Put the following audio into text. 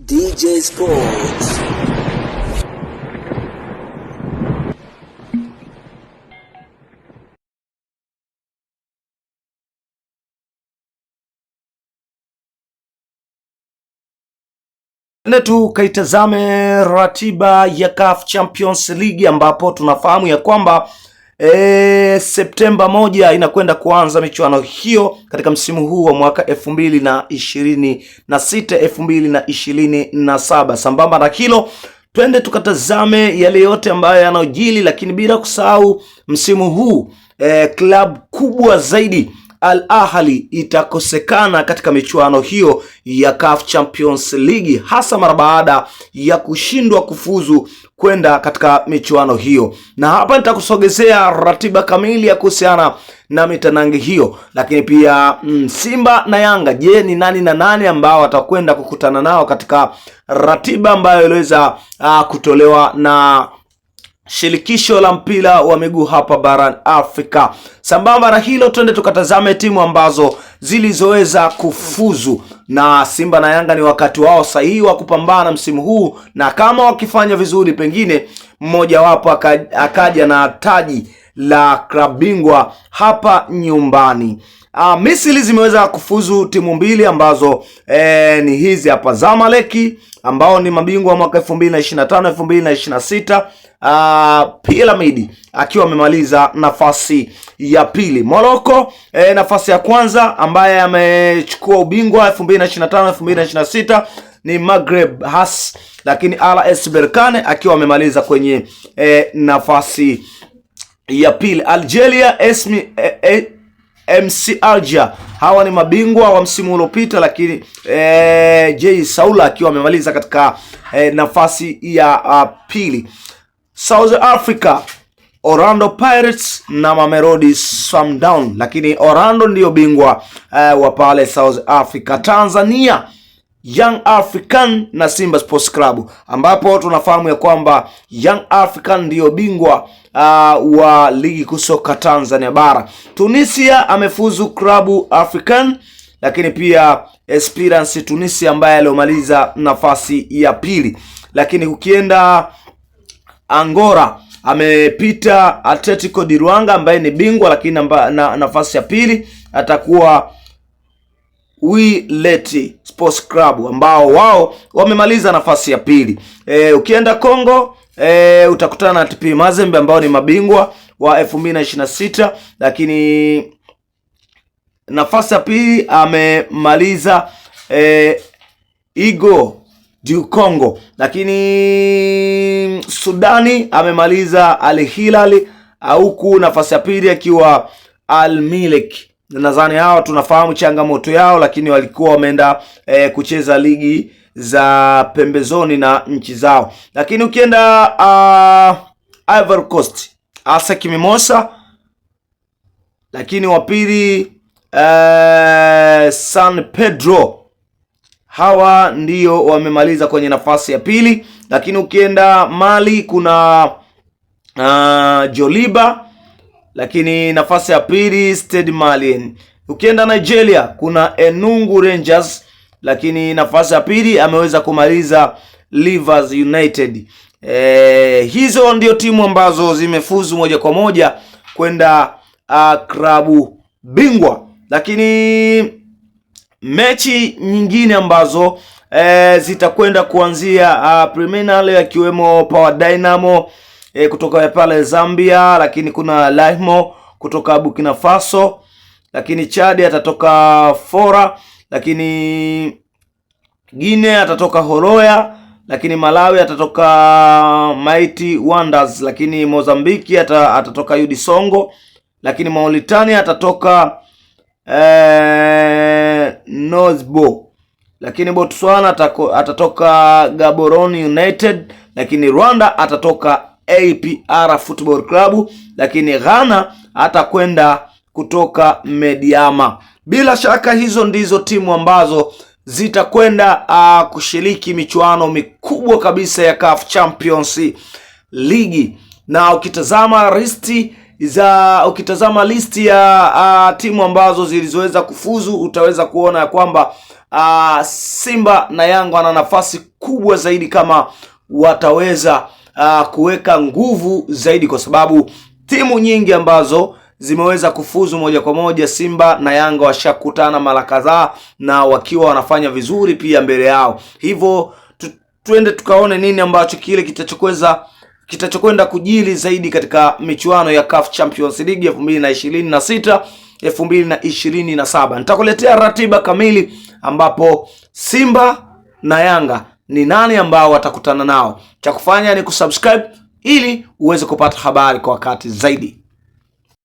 DJ Sports. Tukaitazame ratiba ya CAF Champions League ambapo tunafahamu ya kwamba Septemba 1 inakwenda kuanza michuano hiyo katika msimu huu wa mwaka 2026 2027. Sambamba na hilo, twende tukatazame yale yote ambayo yanayojili, lakini bila kusahau msimu huu klabu kubwa zaidi Al Ahly itakosekana katika michuano hiyo ya CAF Champions League, hasa mara baada ya kushindwa kufuzu kwenda katika michuano hiyo. Na hapa nitakusogezea ratiba kamili ya kuhusiana na mitanange hiyo, lakini pia Simba na Yanga, je, ni nani na nani ambao watakwenda kukutana nao katika ratiba ambayo iliweza kutolewa na shirikisho la mpira wa miguu hapa barani Afrika. Sambamba na hilo, twende tukatazame timu ambazo zilizoweza kufuzu, na Simba na Yanga ni wakati wao sahihi wa kupambana msimu huu, na kama wakifanya vizuri pengine mmoja wapo akaja na taji la klabu bingwa hapa nyumbani. Misri zimeweza kufuzu timu mbili ambazo ni hizi hapa: Zamalek ambao ni mabingwa wa mwaka 2025 2026, Pyramid akiwa amemaliza nafasi ya pili. Morocco nafasi ya kwanza, ambaye amechukua ubingwa 2025 2026 ni Maghreb Has, lakini RS Berkane akiwa amemaliza kwenye nafasi ya pili. Algeria MC Alger, hawa ni mabingwa wa msimu uliopita, lakini J Saoula akiwa amemaliza katika nafasi ya pili. South Africa, Orlando Pirates na Mamelodi Sundowns, lakini Orlando ndiyo bingwa wa pale South Africa. Tanzania, Young African na Simba Sports Club, ambapo tunafahamu ya kwamba Young African ndiyo bingwa wa ligi kusoka Tanzania bara. Tunisia amefuzu Club African, lakini pia Esperance Tunisia ambaye aliomaliza nafasi ya pili. Lakini ukienda Angola, amepita Atletico di Luanga ambaye ni bingwa, lakini nafasi ya pili atakuwa Wydad Sports Club ambao wao wamemaliza nafasi ya pili. Ukienda Kongo utakutana na TP Mazembe ambao ni mabingwa wa 2026, lakini nafasi ya pili amemaliza Igo du Congo, lakini Sudani amemaliza Al Hilal, huku nafasi ya pili akiwa Al Merreikh. Nadhani hawa tunafahamu changamoto yao, lakini walikuwa wameenda kucheza ligi za pembezoni na nchi zao. Lakini ukienda Ivory Coast, ASEC Mimosas, lakini wa pili San Pedro, hawa ndio wamemaliza kwenye nafasi ya pili. Lakini ukienda Mali kuna Joliba, lakini nafasi ya pili Stade Malien. Ukienda Nigeria kuna Enugu Rangers, lakini nafasi ya pili ameweza kumaliza Rivers United. Hizo ndio timu ambazo zimefuzu moja kwa moja kwenda klabu bingwa. Lakini mechi nyingine ambazo zitakwenda kuanzia preliminary, akiwemo Power Dynamo kutoka pale Zambia, lakini kuna Lahmo kutoka Burkina Faso, lakini Chad atatoka Fora, lakini Guinea atatoka Horoya, lakini Malawi atatoka Mighty Wonders, lakini Mozambiki atatoka UD Songo, lakini Mauritania atatoka Nozbo, lakini Botswana atatoka Gaborone United, lakini Rwanda atatoka APR Football Club, lakini Ghana atakwenda kutoka Mediama. Bila shaka hizo ndizo timu ambazo zitakwenda kushiriki michuano mikubwa kabisa ya CAF Champions League. Na ukitazama listi ukitazama listi ya timu ambazo zilizoweza kufuzu, utaweza kuona ya kwamba Simba na Yanga wana nafasi kubwa zaidi kama wataweza kuweka nguvu zaidi, kwa sababu timu nyingi ambazo zimeweza kufuzu moja kwa moja, Simba na Yanga washakutana mara kadhaa na wakiwa wanafanya vizuri pia mbele yao. Hivyo tuende tukaone nini ambacho kile kitachokwenda kujili zaidi katika michuano ya CAF Champions League 2026 2027. Nitakuletea ratiba kamili ambapo Simba na Yanga ni nani ambao watakutana nao. Cha kufanya ni kusubscribe ili uweze kupata habari kwa wakati zaidi.